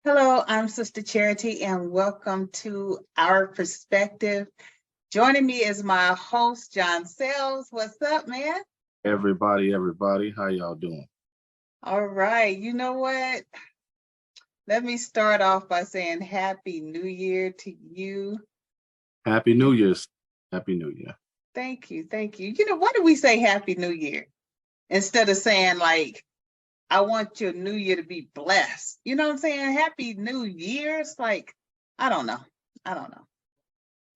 Hello, I'm Sister Charity, and welcome to Our Perspective. Joining me is my host, John Sells. What's up, man? Everybody, how y'all doing? All right. You know what? Let me start off by saying Happy New Year to you. Happy New Year's. Happy New Year. Thank you. Thank you. Why do we say Happy New Year instead of saying, like, I want your new year to be blessed? You know what I'm saying? Happy New Year. It's like, I don't know.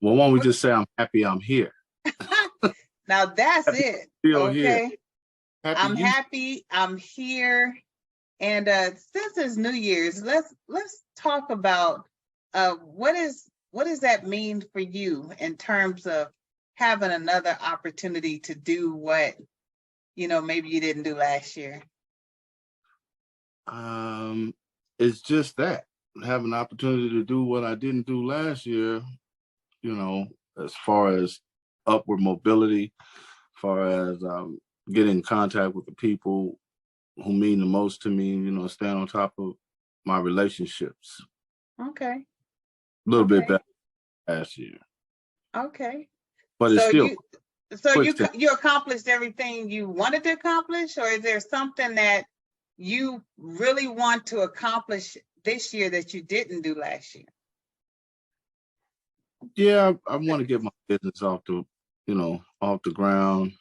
Well, why don't we just say I'm happy I'm here? Now that's it. Still Okay. here. I'm happy I'm here. And since it's New Year's, let's talk about what does that mean for you in terms of having another opportunity to do what maybe you didn't do last year. It's just that have an opportunity to do what I didn't do last year, as far as upward mobility, as far as getting in contact with the people who mean the most to me, stand on top of my relationships. Okay. A little bit better last year. Okay. But it's still you accomplished everything you wanted to accomplish, or is there something that you really want to accomplish this year that you didn't do last year? Yeah, I want to get my business off the ground,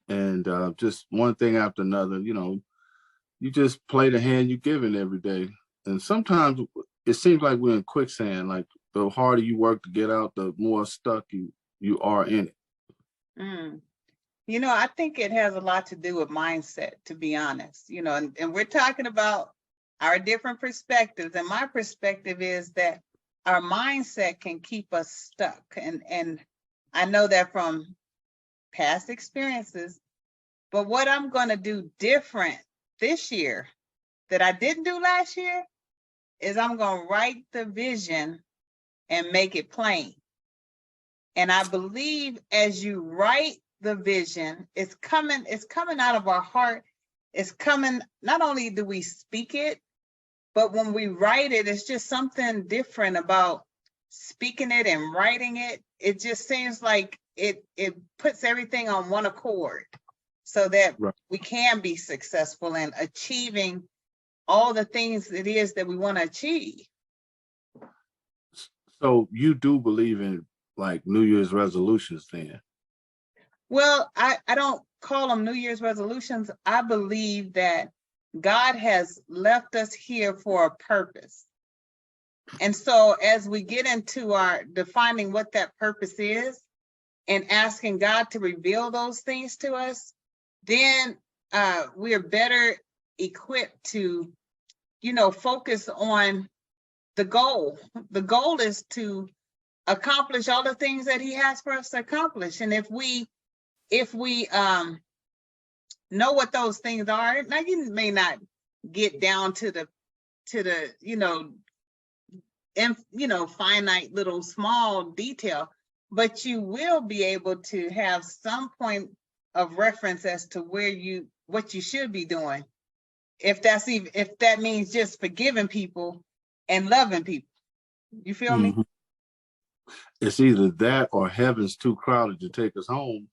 and just one thing after another. You just play the hand you're given every day, and sometimes it seems like we're in quicksand. Like the harder you work to get out, the more stuck you are in it. I think it has a lot to do with mindset, to be honest. And we're talking about our different perspectives, and my perspective is that our mindset can keep us stuck. And I know that from past experiences, but what I'm going to do different this year that I didn't do last year is I'm going to write the vision and make it plain. And I believe as you write the vision, it's coming out of our heart. It's coming, not only do we speak it, but when we write it, it's just something different about speaking it and writing it. It just seems like it puts everything on one accord so that we can be successful in achieving all the things it is that we want to achieve. So you do believe in like New Year's resolutions then? Well, I don't call them New Year's resolutions. I believe that God has left us here for a purpose. And so as we get into our defining what that purpose is and asking God to reveal those things to us, then we're better equipped to, focus on the goal. The goal is to accomplish all the things that he has for us to accomplish. And if we know what those things are, now you may not get down to the finite little small detail, but you will be able to have some point of reference as to what you should be doing. If that means just forgiving people and loving people. You feel me? It's either that or heaven's too crowded to take us home.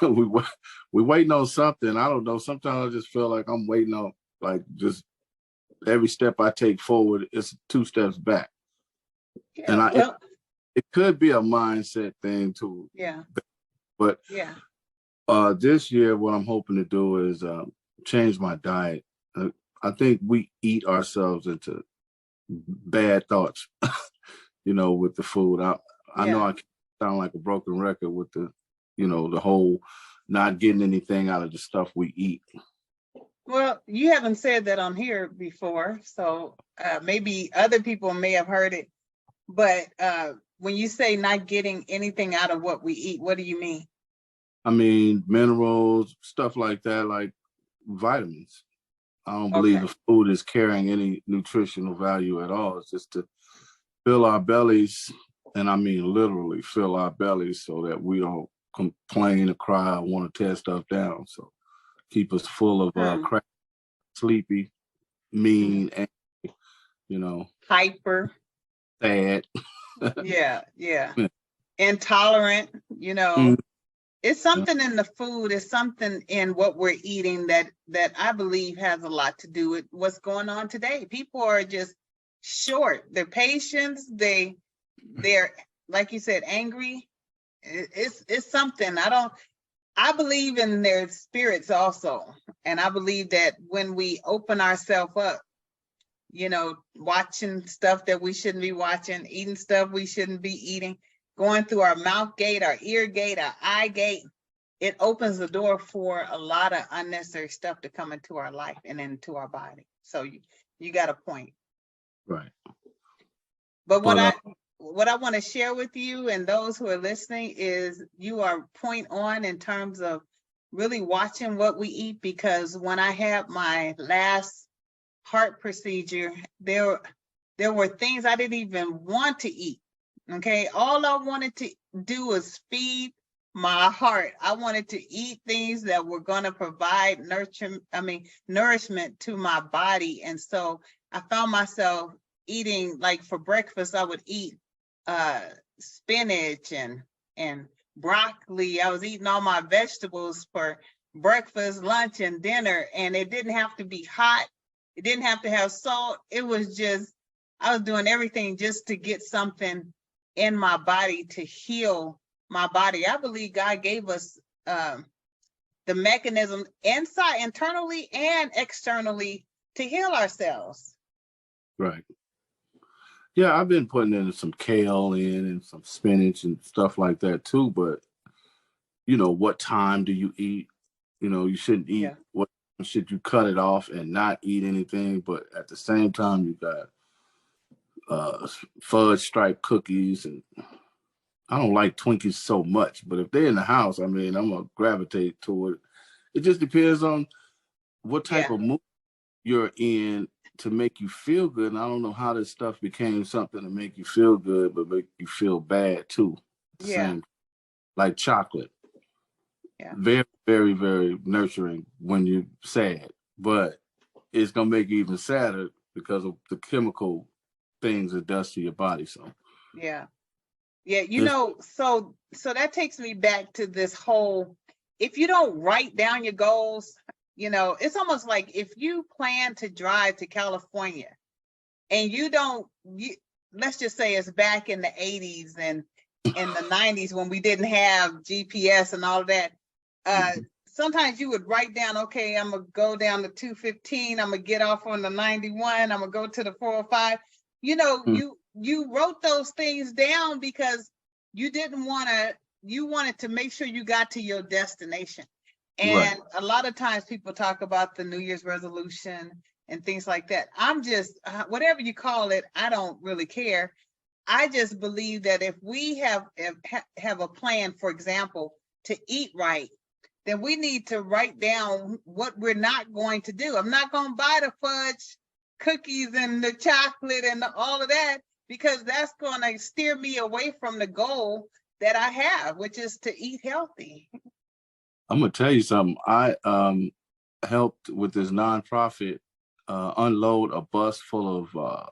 we waiting on something. I don't know. Sometimes I just feel like I'm waiting on, like, just every step I take forward, it's 2 steps back. Yeah, and it could be a mindset thing too. Yeah. But this year, what I'm hoping to do is change my diet. I think we eat ourselves into bad thoughts, with the food. I know I sound like a broken record with the whole not getting anything out of the stuff we eat. Well, you haven't said that on here before, so maybe other people may have heard it. But when you say not getting anything out of what we eat, what do you mean? I mean, minerals, stuff like that, like vitamins. I don't believe the food is carrying any nutritional value at all. It's just to fill our bellies, and I mean literally fill our bellies so that we don't complain or cry or want to tear stuff down. So keep us full of crap, sleepy, mean, angry, you know, Hyper. sad. Yeah, yeah. Yeah. Intolerant, Mm, it's yeah. something in the food, it's something in what we're eating that I believe has a lot to do with what's going on today. People are just short. Their patience, they're like you said, angry. It's something. I believe in their spirits also. And I believe that when we open ourselves up, watching stuff that we shouldn't be watching, eating stuff we shouldn't be eating, going through our mouth gate, our ear gate, our eye gate, it opens the door for a lot of unnecessary stuff to come into our life and into our body. So you got a point. Right. But But what I want to share with you and those who are listening is you are point on in terms of really watching what we eat, because when I had my last heart procedure, there were things I didn't even want to eat. Okay. All I wanted to do was feed my heart. I wanted to eat things that were going to provide nourishment to my body. And so I found myself eating, like for breakfast, I would eat spinach and broccoli. I was eating all my vegetables for breakfast, lunch, and dinner. And it didn't have to be hot. It didn't have to have salt. It was just, I was doing everything just to get something in my body to heal my body. I believe God gave us the mechanism inside, internally and externally, to heal ourselves. right. Yeah, I've been putting in some kale and some spinach and stuff like that too. But what time do you eat? You shouldn't eat. Yeah. What should you cut it off and not eat anything? But at the same time, you got fudge stripe cookies, and I don't like Twinkies so much. But if they're in the house, I mean, I'm gonna gravitate toward it. It just depends on what type Yeah. of mood you're in to make you feel good. And I don't know how this stuff became something to make you feel good, but make you feel bad too. Yeah. Same, like chocolate. Yeah. Very, very, very nurturing when you're sad, but it's gonna make you even sadder because of the chemical things it does to your body. So Yeah. Yeah. it's, So that takes me back to this whole, if you don't write down your goals, it's almost like if you plan to drive to California and let's just say it's back in the 80s and in the 90s when we didn't have GPS and all of that. Sometimes you would write down, okay, I'm gonna go down to 215, I'm gonna get off on the 91, I'm gonna go to the 405. You wrote those things down because you wanted to make sure you got to your destination. And right. a lot of times people talk about the New Year's resolution and things like that. I'm just, whatever you call it, I don't really care. I just believe that if we have a plan, for example, to eat right, then we need to write down what we're not going to do. I'm not going to buy the fudge cookies and the chocolate and all of that, because that's going to steer me away from the goal that I have, which is to eat healthy. I'm gonna tell you something. I helped with this nonprofit unload a bus full of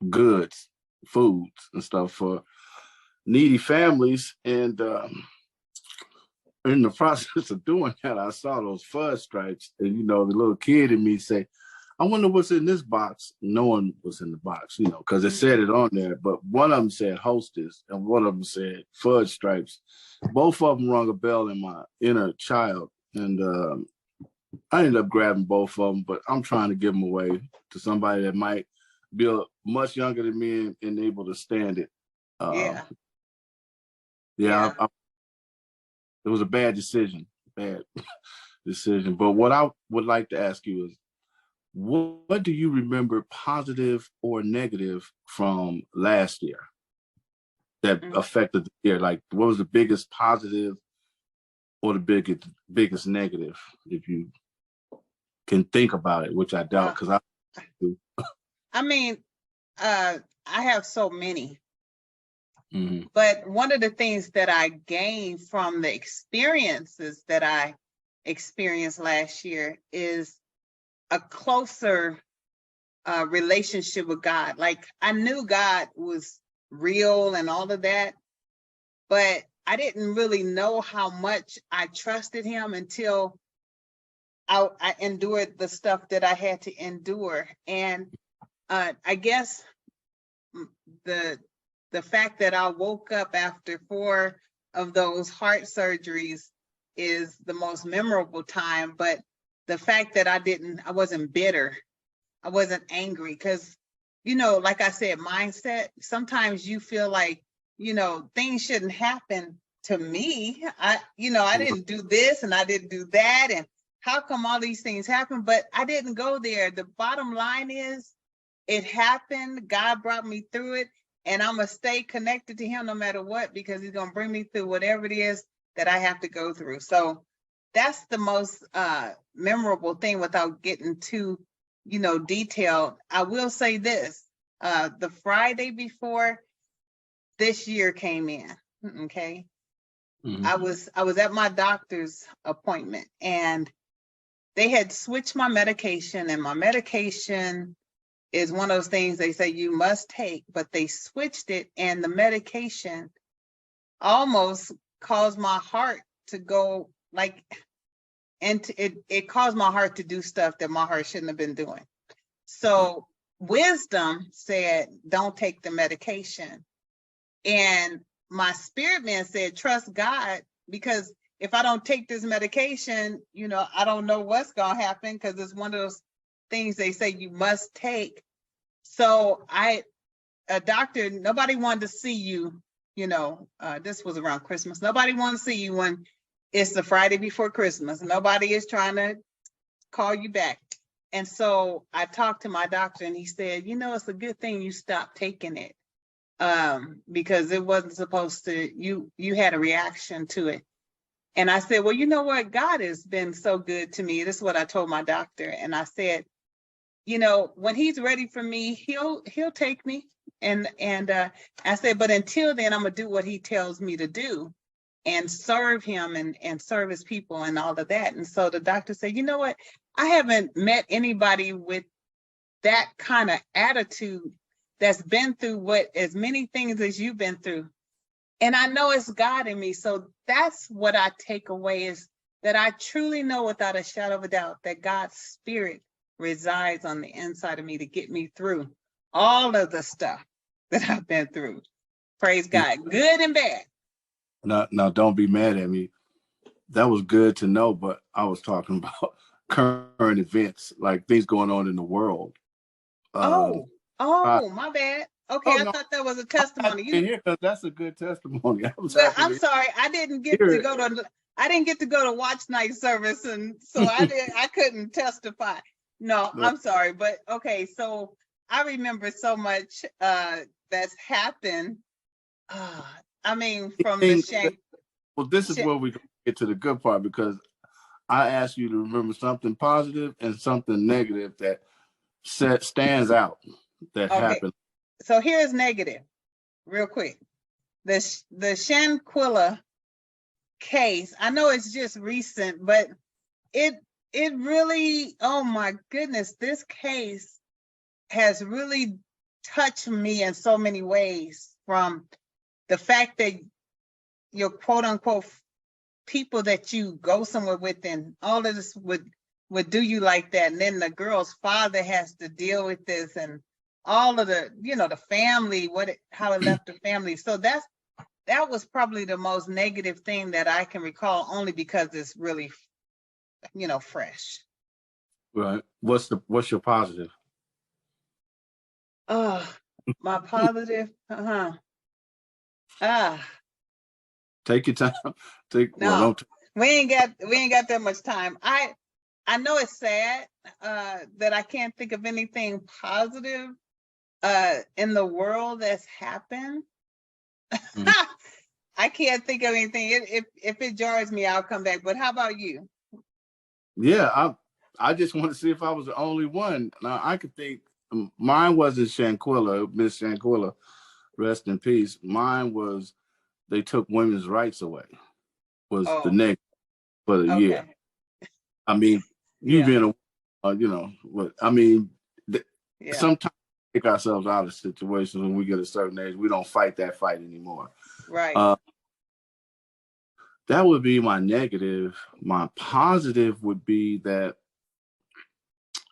goods, foods, and stuff for needy families. And in the process of doing that, I saw those fudge stripes, and the little kid in me say, "I wonder what's in this box." Knowing what's in the box, because it said it on there. But one of them said Hostess, and one of them said fudge stripes. Both of them rung a bell in my inner child, and I ended up grabbing both of them. But I'm trying to give them away to somebody that might be much younger than me and able to stand it. Yeah. Yeah, it was a bad decision. Bad decision. But what I would like to ask you is, what do you remember, positive or negative, from last year that affected the year? Like, what was the biggest positive or the biggest negative, if you can think about it, which I doubt, because I do. I mean, I have so many. Mm-hmm. But one of the things that I gained from the experiences that I experienced last year is a closer relationship with God. Like I knew God was real and all of that, but I didn't really know how much I trusted him until I endured the stuff that I had to endure. And I guess the fact that I woke up after 4 of those heart surgeries is the most memorable time. But the fact that I wasn't bitter, I wasn't angry, because, you know, like I said, mindset, sometimes you feel like, you know, things shouldn't happen to me. I didn't do this and I didn't do that. And how come all these things happen? But I didn't go there. The bottom line is it happened. God brought me through it. And I'm going to stay connected to him no matter what, because he's going to bring me through whatever it is that I have to go through. So that's the most memorable thing without getting too, you know, detailed. I will say this, the Friday before this year came in, okay? Mhm. I was at my doctor's appointment and they had switched my medication, and my medication is one of those things they say you must take, but they switched it, and the medication almost caused my heart to go like, and it caused my heart to do stuff that my heart shouldn't have been doing. So wisdom said, don't take the medication. And my spirit man said, trust God, because if I don't take this medication, you know, I don't know what's going to happen, because it's one of those things they say you must take. So a doctor, nobody wanted to see you, you know, this was around Christmas. Nobody wanted to see you when it's the Friday before Christmas. Nobody is trying to call you back. And so I talked to my doctor and he said, you know, it's a good thing you stopped taking it, because it wasn't supposed to, you had a reaction to it. And I said, well, you know what? God has been so good to me. This is what I told my doctor. And I said, you know, when he's ready for me, he'll take me. And I said, but until then, I'm gonna do what he tells me to do and serve him and serve his people and all of that. And so the doctor said, you know what? I haven't met anybody with that kind of attitude that's been through as many things as you've been through. And I know it's God in me. So that's what I take away, is that I truly know without a shadow of a doubt that God's spirit resides on the inside of me to get me through all of the stuff that I've been through. Praise God, good and bad. Now, don't be mad at me. That was good to know, but I was talking about current events, like things going on in the world. My bad. Okay, I no, thought that was a testimony. Because that's a good testimony. I'm sorry, I didn't get to go to watch night service, and so I couldn't testify. No, I'm sorry, but okay, so I remember so much that's happened. I mean, from the shank. Well, this is where we get to the good part, because I asked you to remember something positive and something negative that stands out that happened. So here's negative, real quick. The Shanquilla case, I know it's just recent, but it really, oh my goodness, this case has really touched me in so many ways, from the fact that your quote unquote people that you go somewhere with and all of this would do you like that. And then the girl's father has to deal with this, and all of the, you know, the family, how it left the family. So that was probably the most negative thing that I can recall, only because it's really, you know, fresh. Right. What's your positive? My positive, Take your time. We ain't got that much time. I know it's sad that I can't think of anything positive in the world that's happened. Mm-hmm. I can't think of anything. If it jars me, I'll come back. But how about you? Yeah, I just want to see if I was the only one. Now I could think mine wasn't Shanquilla, Miss Shanquilla, rest in peace. Mine was they took women's rights away. Was the next for the year. I mean, you being a, you know, what I mean, Yeah. sometimes we take ourselves out of situations when we get a certain age. We don't fight that fight anymore. Right. That would be my negative. My positive would be that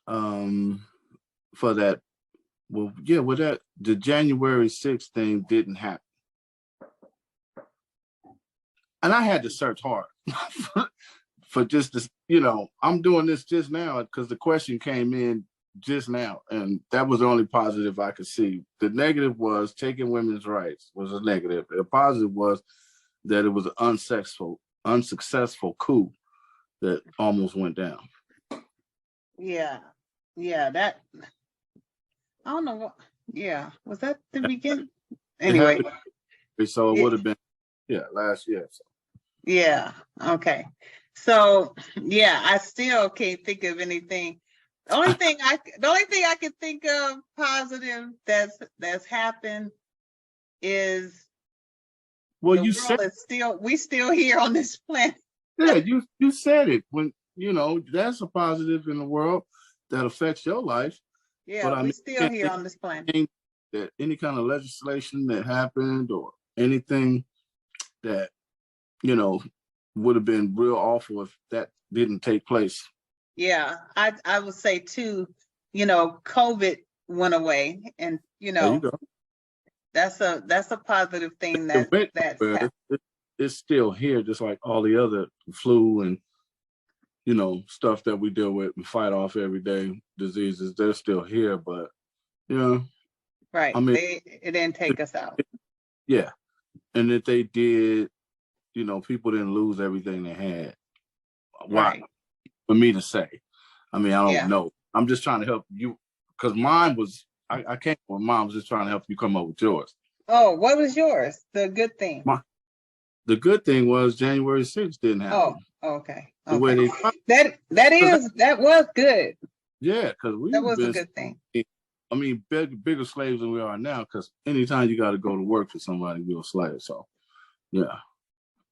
for that, that the January 6th thing didn't happen. And I had to search hard for just this, I'm doing this just now because the question came in just now. And that was the only positive I could see. The negative was taking women's rights was a negative. The positive was that it was an unsuccessful coup that almost went down. Yeah. Yeah. That, I don't know what, yeah. Was that the beginning? Anyway. So it would have been, last year. So. Yeah. Okay. So yeah, I still can't think of anything. The only thing I can think of positive that's happened is we still here on this planet. Yeah, you said it when that's a positive in the world that affects your life. Yeah, but we're still here on this planet. That any kind of legislation that happened or anything that would have been real awful if that didn't take place. Yeah, I would say too, COVID went away, and there you go. That's a positive thing it's still here, just like all the other flu and stuff that we deal with and fight off every day, diseases. They're still here, but right. I mean, it didn't take us out. Yeah, and if they did, people didn't lose everything they had. Why? Right. For me to say, I mean, I don't know. I'm just trying to help you because mine was. I came with mine. Was just trying to help you come up with yours. Oh, what was yours? The good thing. The good thing was January 6th didn't happen. Oh, okay. The way that was good. Yeah, because that was a good thing. I mean, bigger slaves than we are now. Because anytime you got to go to work for somebody, you're a slave. So, yeah.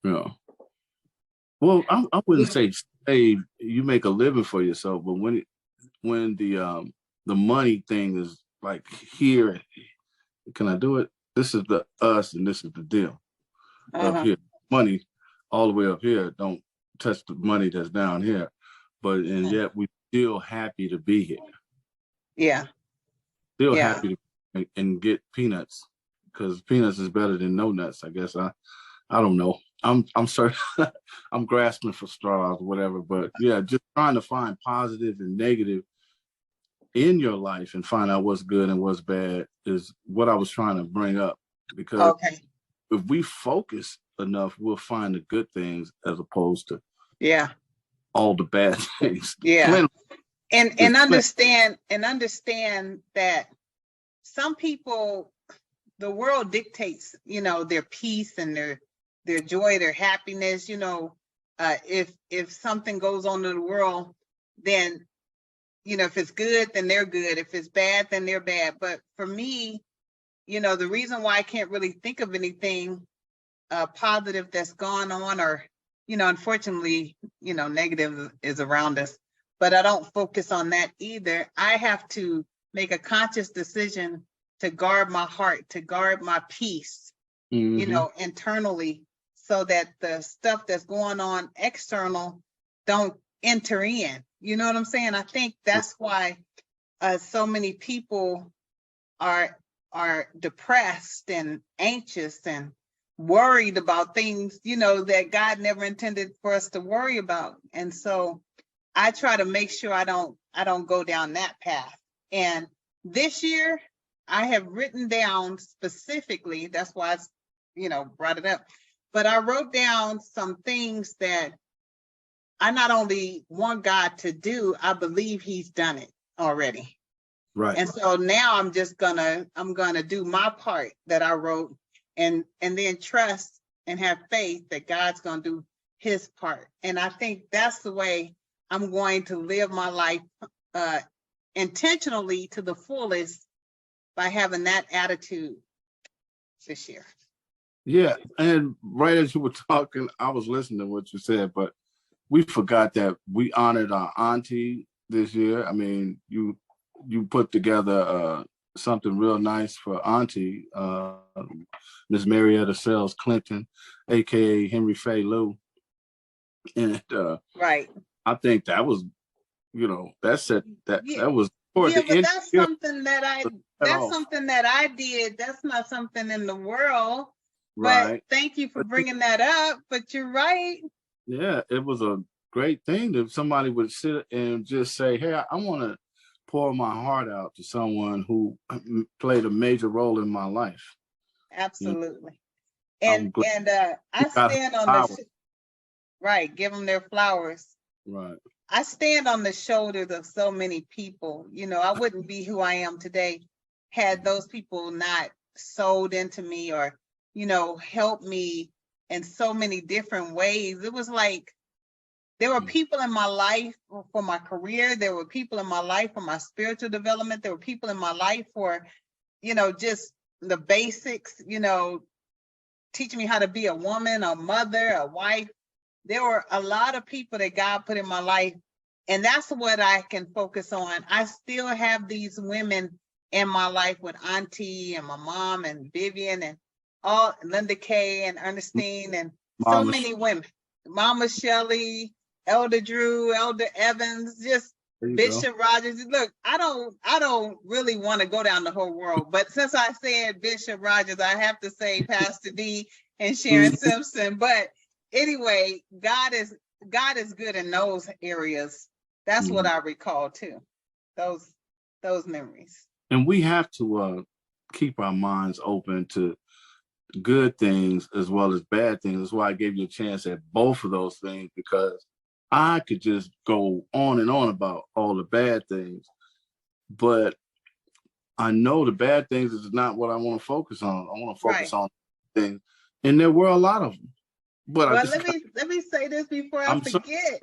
Well, I wouldn't say slave. You make a living for yourself, but when the money thing is like here, can I do it? This is the us, and this is the deal. Up here, money all the way up here. Don't touch the money that's down here. And yet we still happy to be here. Yeah. Still happy to and get peanuts because peanuts is better than no nuts. I guess I don't know. I'm sorry. I'm grasping for straws, whatever. But yeah, just trying to find positive and negative in your life and find out what's good and what's bad is what I was trying to bring up. Because if we focus enough, we'll find the good things as opposed to all the bad things. Yeah. And understand that some people, the world dictates, their peace and their joy, their happiness. If something goes on in the world, then if it's good, then they're good. If it's bad, then they're bad. But for me, the reason why I can't really think of anything positive that's gone on, or unfortunately, negative is around us. But I don't focus on that either. I have to make a conscious decision to guard my heart, to guard my peace, internally, so that the stuff that's going on external don't enter in. You know what I'm saying? I think that's why so many people are depressed and anxious and worried about things, that God never intended for us to worry about. And so I try to make sure I don't go down that path. And this year I have written down specifically, that's why I brought it up, but I wrote down some things that I not only want God to do, I believe he's done it already. Right. And so now I'm gonna do my part that I wrote and then trust and have faith that God's gonna do his part. And I think that's the way I'm going to live my life intentionally to the fullest by having that attitude this year. Yeah, and right as you were talking, I was listening to what you said, but we forgot that we honored our auntie this year. I mean, you put together something real nice for Auntie, Miss Marietta Sells Clinton, aka Henry Faye Lou. And Right. I think that was, that Yeah. was toward Yeah, the but end. that's something that I did. That's not something in the world. But Right. thank you for bringing that up. But you're right. Yeah, it was a great thing that somebody would sit and just say, "Hey, I want to pour my heart out to someone who played a major role in my life." Absolutely. I'm glad And I you got stand on flowers. right, give them their flowers. Right. I stand on the shoulders of so many people. I wouldn't be who I am today had those people not sold into me or, helped me in so many different ways. It was like there were people in my life for my career. There were people in my life for my spiritual development. There were people in my life for, just the basics, teaching me how to be a woman, a mother, a wife. There were a lot of people that God put in my life, and that's what I can focus on. I still have these women in my life with Auntie and my mom and Vivian and all Linda Kay and Ernestine and so Mama many women. Mama Shelley, Elder Drew, Elder Evans, just Bishop Rogers. Look, I don't really want to go down the whole world, but since I said Bishop Rogers, I have to say Pastor D and Sharon Simpson. But anyway, God is good in those areas. That's what I recall too. Those memories. And we have to keep our minds open to good things as well as bad things. That's why I gave you a chance at both of those things, because I could just go on and on about all the bad things, but I know the bad things is not what I want to focus on. I want to focus on things, and there were a lot of them. But well, let me say this before I forget.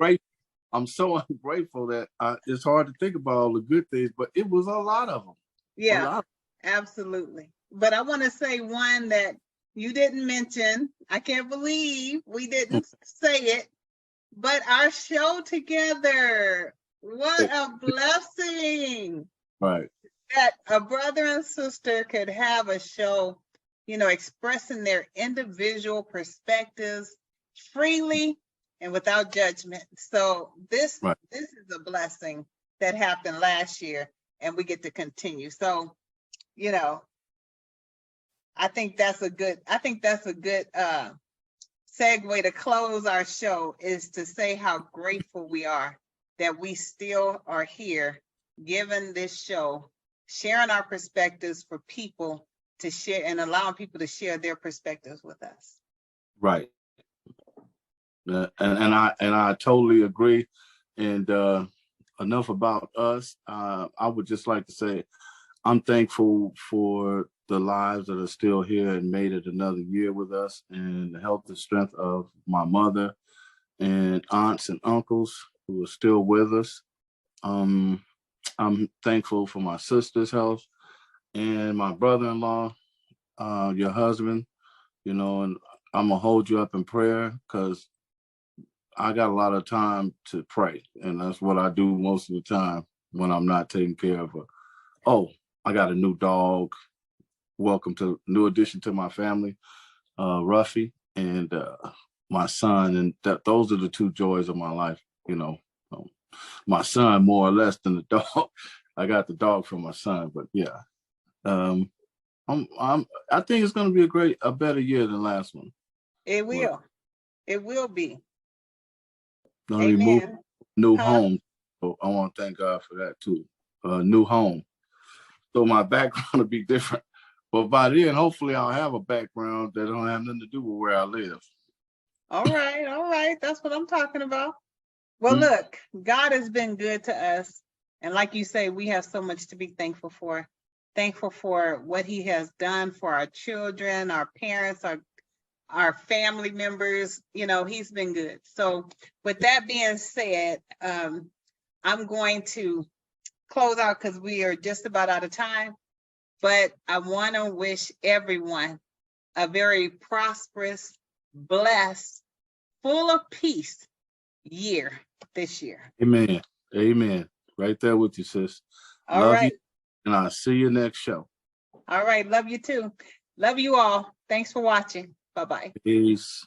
I'm so ungrateful that it's hard to think about all the good things, but it was a lot of them. Yeah, absolutely. But I want to say one that you didn't mention. I can't believe we didn't say it, but our show together. What a blessing. Right. That a brother and sister could have a show, expressing their individual perspectives freely and without judgment. So this is a blessing that happened last year, and we get to continue. So, I think that's a good segue to close our show, is to say how grateful we are that we still are here, given this show, sharing our perspectives for people to share and allowing people to share their perspectives with us. Right. And I totally agree. And enough about us. I would just like to say I'm thankful for the lives that are still here and made it another year with us, and the health and strength of my mother and aunts and uncles who are still with us. I'm thankful for my sister's health and my brother-in-law, your husband, and I'm gonna hold you up in prayer, because I got a lot of time to pray, and that's what I do most of the time when I'm not taking care of her. Oh, I got a new dog. Welcome to new addition to my family, Ruffy, and my son, and those are the two joys of my life. My son more or less than the dog. I got the dog from my son, but yeah, I think it's going to be a better year than last one. It will. It will be. Amen. New home. So I want to thank God for that too. New home. So my background will be different. But by then, hopefully I'll have a background that don't have nothing to do with where I live. All right. That's what I'm talking about. Well, look, God has been good to us. And like you say, we have so much to be thankful for. Thankful for what he has done for our children, our parents, our family members. He's been good. So with that being said, I'm going to close out because we are just about out of time. But I want to wish everyone a very prosperous, blessed, full of peace year this year. Amen. Right there with you, sis. All Love right. you, and I'll see you next show. All right. Love you too. Love you all. Thanks for watching. Bye-bye. Peace.